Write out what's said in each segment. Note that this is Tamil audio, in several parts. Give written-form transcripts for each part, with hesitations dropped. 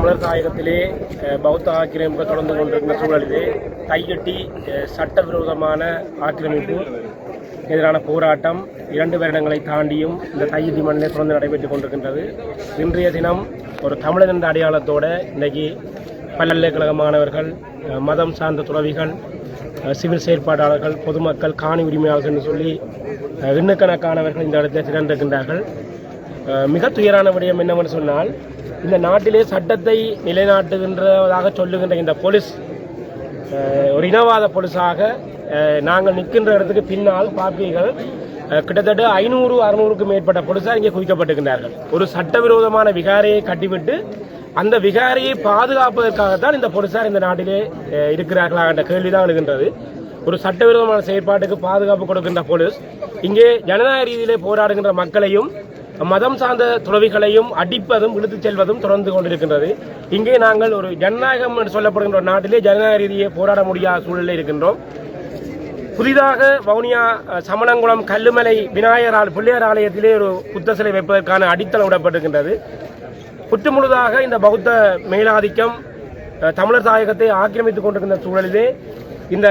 தமிழர் தாயகத்திலே பௌத்த ஆக்கிரமிப்பு தொடர்ந்து கொண்டிருக்கிற சூழலிலே கைகட்டி சட்டவிரோதமான ஆக்கிரமிப்பு எதிரான போராட்டம் 2 வருடங்களை தாண்டியும் இந்த தையிட்டி மண்ணிலே தொடர்ந்து நடைபெற்றுக் கொண்டிருக்கின்றது. இன்றைய தினம் ஒரு தமிழர் என்ற அடையாளத்தோடு இன்றைக்கி பல்கலைக்கழக மாணவர்கள், மதம் சார்ந்த துறவிகள், சிவில் செயற்பாட்டாளர்கள், பொதுமக்கள், காணி உரிமையாளர்கள் என்று சொல்லி எண்ணுக்கணக்கானவர்கள் இந்த இடத்தில் திரண்டிருக்கின்றார்கள். மிக துயரான விடயம் என்னவென்று சொன்னால், இந்த நாட்டிலே சட்டத்தை நிலைநாட்டுகின்றதாக சொல்லுகின்ற இந்த போலீஸ் ஒரு இனவாத போலீஸாக நாங்கள் நிற்கின்ற இடத்துக்கு பின்னால் பார்ப்பீர்கள், கிட்டத்தட்ட 500-600க்கும் மேற்பட்ட போலீஸார் இங்கே குவிக்கப்பட்டிருக்கின்றார்கள். ஒரு சட்டவிரோதமான விகாரையை கட்டிவிட்டு அந்த விகாரையை பாதுகாப்பதற்காகத்தான் இந்த போலீஸார் இந்த நாட்டிலே இருக்கிறார்களா என்ற கேள்விதான் எழுகின்றது. ஒரு சட்டவிரோதமான செயற்பாட்டுக்கு பாதுகாப்பு கொடுக்கின்ற போலீஸ் இங்கே ஜனநாயக ரீதியிலே போராடுகின்ற மக்களையும் மதம் சார்ந்த துறவிகளையும் அடிப்பதும் இழுத்துச் செல்வதும் தொடர்ந்து கொண்டிருக்கின்றது. இங்கே நாங்கள் ஒரு ஜனநாயகம் என்று சொல்லப்படுகின்ற ஒரு நாட்டிலே ஜனநாயக ரீதியை போராட முடியாத சூழலில் இருக்கின்றோம். புதிதாக வவுனியா சமணங்குளம் கல்லுமலை விநாயகர் பிள்ளையார் ஆலயத்திலே ஒரு புத்த சிலை வைப்பதற்கான அடித்தளம் விடப்பட்டிருக்கின்றது. புற்று முழுதாக இந்த பௌத்த மேலாதிக்கம் தமிழர் தாயகத்தை ஆக்கிரமித்துக் கொண்டிருக்கின்ற சூழலிலே இந்த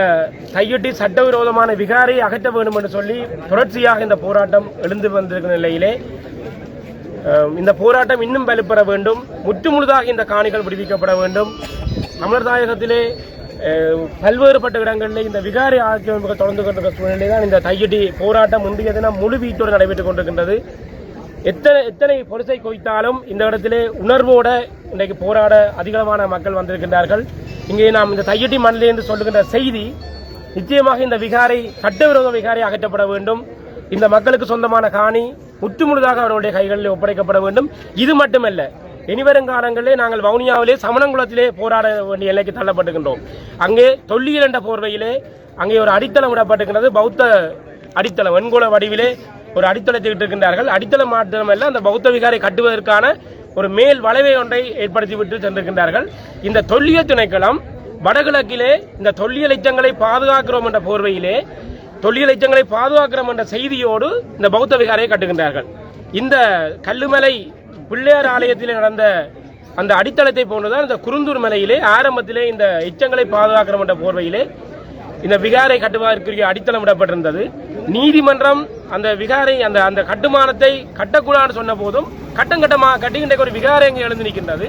தையிட்டி சட்டவிரோதமான விகாரை அகற்ற வேண்டும் என்று சொல்லி தொடர்ச்சியாக இந்த போராட்டம் எழுந்து வந்திருக்கிற நிலையிலே இந்த போராட்டம் இன்னும் வலுப்பெற வேண்டும். முற்று முழுதாக இந்த காணிகள் விடுவிக்கப்பட வேண்டும். தமிழர் தாயகத்திலே பல்வேறுபட்ட இடங்களில் இந்த விகாரை ஆக்கிரமிப்புகள் தொடர்ந்து கொண்டிருக்கிற சூழ்நிலை தான் இந்த தையிட்டி போராட்டம் முந்தைய தினம் முழு வீட்டோடு நடைபெற்றுக் கொண்டிருக்கின்றது. எத்தனை பொலிசை குவித்தாலும் இந்த இடத்திலே உணர்வோடு இன்றைக்கு போராட அதிகமான மக்கள் வந்திருக்கின்றார்கள். இங்கே நாம் இந்த தையிட்டி மண்ணில் என்று சொல்லுகின்ற செய்தி, நிச்சயமாக இந்த விகாரை சட்டவிரோத விகாரை அகற்றப்பட வேண்டும். இந்த மக்களுக்கு சொந்தமான காணி முற்றுமுழுதாக அவருடைய கைகளில் ஒப்படைக்கப்பட வேண்டும். இது மட்டுமல்ல, இனிவரும் காலங்களிலே நாங்கள் வவுனியாவிலே சமணங்குளத்திலே போராட வேண்டிய எல்லைக்கு தள்ளப்பட்டுகின்றோம். அங்கே தொல்லியல் என்ற போர்வையிலே அங்கே ஒரு அடித்தளம் விடப்பட்டிருக்கிறது. பௌத்த அடித்தளம் வெண்கோள வடிவிலே ஒரு அடித்தளத்தை விட்டிருக்கின்றார்கள். அடித்தளம் மாத்திரமல்ல, அந்த பௌத்த விகாரை கட்டுவதற்கான ஒரு மேல் வளைவை ஒன்றை ஏற்படுத்திவிட்டு சென்றிருக்கின்றார்கள். இந்த தொல்லியல் திணைக்களம் வடகிழக்கிலே இந்த தொல்லியல் எச்சங்களை பாதுகாக்கிறோம் என்ற போர்வையிலே தொல்லியல் எச்சங்களை பாதுகாக்கிறோம் என்ற செய்தியோடு இந்த பௌத்த விகாரையை கட்டுகின்றார்கள். இந்த கல்லுமலை பிள்ளையார் ஆலயத்திலே நடந்த அந்த அடித்தளத்தை போன்றுதான் இந்த குருந்தூர் மலையிலே ஆரம்பத்திலே இந்த எச்சங்களை பாதுகாக்கிறோம் என்ற போர்வையிலே இந்த விகாரை கட்டுவதற்குரிய அடித்தளம் விடப்பட்டிருந்தது. நீதிமன்றம் அந்த விகாரை அந்த கட்டுமானத்தை கட்டக்கூடாதுன்னு சொன்ன போதும் கட்டமாக கட்டுகின்ற ஒரு விகாரை இங்கே எழுந்து நிற்கின்றது.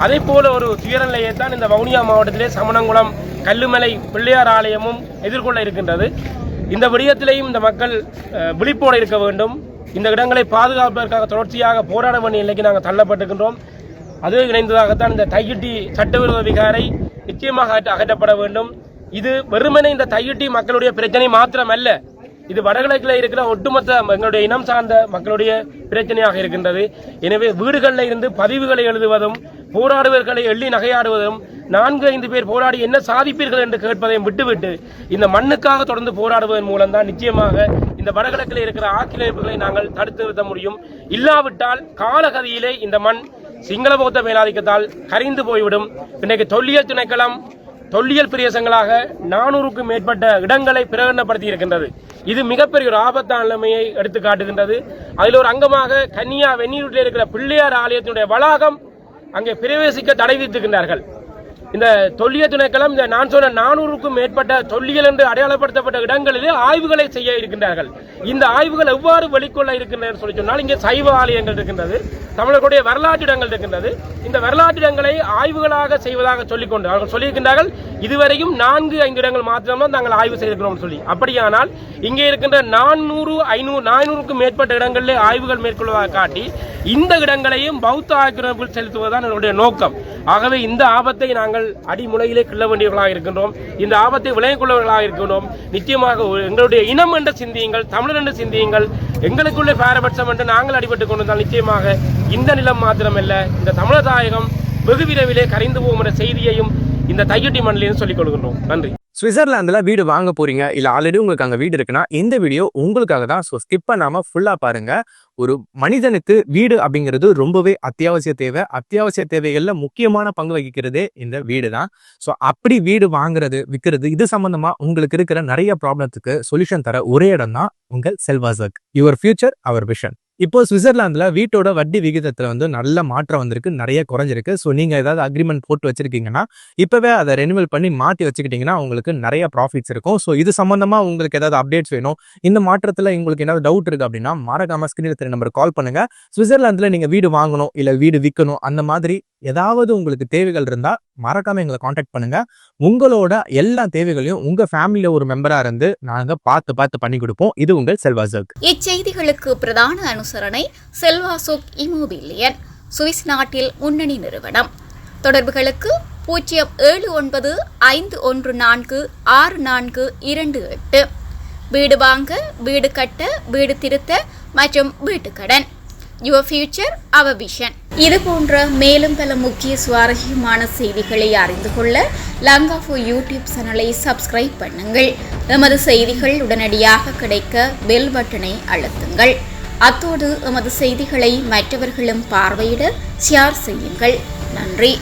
அதே போல ஒரு துயரநிலையை தான் இந்த வவுனியா மாவட்டத்திலே சமணங்குளம் கல்லுமலை பிள்ளையார் ஆலயமும் எதிர்கொள்ள இருக்கின்றது. இந்த விடயத்திலேயும் இந்த மக்கள் விழிப்போடு இருக்க வேண்டும். இந்த இடங்களை பாதுகாப்பதற்காக தொடர்ச்சியாக போராட வேண்டிய நிலைக்கு நாங்கள் தள்ளப்பட்டிருக்கின்றோம். அது இணைந்ததாகத்தான் இந்த தையிட்டி சட்டவிரோத விகாரை நிச்சயமாக அகற்றப்பட வேண்டும். இது வெறுமனே இந்த தையிட்டி மக்களுடைய பிரச்சனை மாத்திரமல்ல, இது வடகிழக்கில் இருக்கிற ஒட்டுமொத்த எங்களுடைய இனம் சார்ந்த மக்களுடைய பிரச்சனையாக இருக்கின்றது. எனவே வீடுகளில் இருந்து பதிவுகளை எழுதுவதும் போராடுவர்களை எள்ளி நகையாடுவதும் 4-5 பேர் போராடி என்ன சாதிப்பீர்கள் என்று கேட்பதையும் விட்டுவிட்டு இந்த மண்ணுக்காக தொடர்ந்து போராடுவதன் மூலம்தான் நிச்சயமாக இந்த வடகிழக்கில் இருக்கிற ஆக்கிரமிப்புகளை நாங்கள் தடுத்து நிறுத்த முடியும். இல்லாவிட்டால் காலகதியிலே இந்த மண் சிங்கள பௌத்த மேலாதிக்கத்தால் கரைந்து போய்விடும். இன்றைக்கு தொல்லியல் திணைக்களம் தொல்லியல் பிரதேசங்களாக 400க்கும் மேற்பட்ட இடங்களை பிரகடனப்படுத்தி இருக்கின்றது. இது மிகப்பெரிய ஒரு ஆபத்தான நிலைமையை எடுத்து காட்டுகின்றது. அதில் ஒரு அங்கமாக கன்னியா வெந்நீரில் இருக்கிற பிள்ளையார் ஆலயத்தினுடைய வளாகம் அங்கே பிரவேசிக்க தடை விதித்திருக்கின்றார்கள். இந்த தொல்லியல் திணைக்களம் இந்த நான் சொன்ன 400க்கும் மேற்பட்ட தொல்லியல் என்று அடையாளப்படுத்தப்பட்ட இடங்களிலே ஆய்வுகளை செய்ய இருக்கின்றார்கள். இந்த ஆய்வுகள் எவ்வாறு வெளிக்கொள்ள இருக்கின்றன சொல்லி சொன்னால், இங்கே சைவ ஆலயங்கள் இருக்கின்றது, தமிழர்களுடைய வரலாற்று இடங்கள் இருக்கின்றது. இந்த வரலாற்று இடங்களை ஆய்வுகளாக செய்வதாக சொல்லிக்கொண்டு அவர்கள் சொல்லியிருக்கின்றார்கள். இதுவரையும் 4-5 இடங்கள் மாத்திரம்தான் நாங்கள் ஆய்வு செய்திருக்கிறோம் சொல்லி. அப்படியானால் இங்கே இருக்கின்ற 400-500-400க்கும் மேற்பட்ட இடங்களிலே ஆய்வுகள் மேற்கொள்வதாக காட்டி இந்த இடங்களையும் பௌத்த ஆக்கிரமிப்புகள் செலுத்துவதுதான் என்னுடைய நோக்கம். ஆகவே இந்த ஆபத்தை நாங்கள் அடிமுறையிலே கிள்ள வேண்டியவர்களாக இருக்கின்றோம். இந்த ஆபத்தை விளைய கொள்ளவர்களாக இருக்கின்றோம். நிச்சயமாக எங்களுடைய இனம் என்று சிந்தியுங்கள், தமிழர் என்று சிந்தியுங்கள். எங்களுக்குள்ளே பாரபட்சம் என்று நாங்கள் அடிபட்டுக் கொண்டிருந்தால் நிச்சயமாக இந்த நிலம் மாத்திரமல்ல, இந்த தமிழர் தாயகம் வெகு விரைவிலே கரைந்து போகும் என்ற செய்தியையும் இந்த தையிட்டி மண்ணிலிருந்து சொல்லிக் கொள்கின்றோம். நன்றி. சுவிட்சர்லாந்துல வீடு வாங்க போறீங்க, இல்ல ஆல்ரெடி உங்களுக்கு அங்க வீடு இருக்குன்னா இந்த வீடியோ உங்களுக்காக தான். ஸோ ஸ்கிப் பண்ணாம ஃபுல்லா பாருங்க. ஒரு மனிதனுக்கு வீடு அப்படிங்கிறது ரொம்பவே அத்தியாவசிய தேவை. அத்தியாவசிய தேவைகள்ல முக்கியமான பங்கு வகிக்கிறதே இந்த வீடு தான். ஸோ அப்படி வீடு வாங்குறது விற்கிறது இது சம்பந்தமா உங்களுக்கு இருக்கிற நிறைய ப்ராப்ளத்துக்கு சொல்யூஷன் தர ஒரே இடம் தான் உங்கள் செல்வாசக். Your future our vision. இப்போ சுவிட்சர்லாந்துல வீட்டோட வட்டி விகிதத்துல வந்து நல்ல மாற்றம் வந்திருக்கு, நிறைய குறைஞ்சிருக்கு. ஸோ நீங்க ஏதாவது அக்ரிமெண்ட் போட்டு வச்சிருக்கீங்கன்னா இப்பவே அதை ரெனிவல் பண்ணி மாற்றி வச்சுக்கிட்டீங்கன்னா உங்களுக்கு நிறைய ப்ராஃபிட்ஸ் இருக்கும். ஸோ இது சம்பந்தமா உங்களுக்கு ஏதாவது அப்டேட்ஸ் வேணும், இந்த மாற்றத்துல உங்களுக்கு ஏதாவது டவுட் இருக்கு அப்படின்னா மறக்காம ஸ்கிரீன்ல தெரிய நம்பருக்கு கால் பண்ணுங்க. சுவிட்சர்லாந்துல நீங்க வீடு வாங்கணும் இல்ல வீடு விற்கணும் அந்த மாதிரி ஏதாவது உங்களுக்கு தேவைகள் இருந்தா மறக்காம எங்களை காண்டாக்ட் பண்ணுங்க. உங்களோட எல்லா தேவைகளையும் உங்க ஃபேமிலியில ஒரு மெம்பரா இருந்து நாங்க பார்த்து பண்ணி கொடுப்போம். இது உங்கள் செல்வாசோக். இச்செய்திகளுக்கு பிரதான அனுசரணை செல்வாசோக் இமோபிலியன், சுவிஸ் நாட்டில் முன்னணி நிறுவனம். தொடர்புகளுக்கு 07951464428. வீடு வாங்க, வீடு கட்ட, வீடு திருத்த மற்றும் வீட்டுக்கடன். Your future our vision. இது போன்ற மேலும் பல முக்கிய சுவாரஸ்யமான செய்திகளை அறிந்து கொள்ள லங்காஃபோ யூடியூப் சேனலை சப்ஸ்கிரைப் பண்ணுங்கள். எமது செய்திகள் உடனடியாக கிடைக்க பெல் பட்டனை அழுத்துங்கள். அத்தோடு எமது செய்திகளை மற்றவர்களும் பார்வையிட ஷேர் செய்யுங்கள். நன்றி.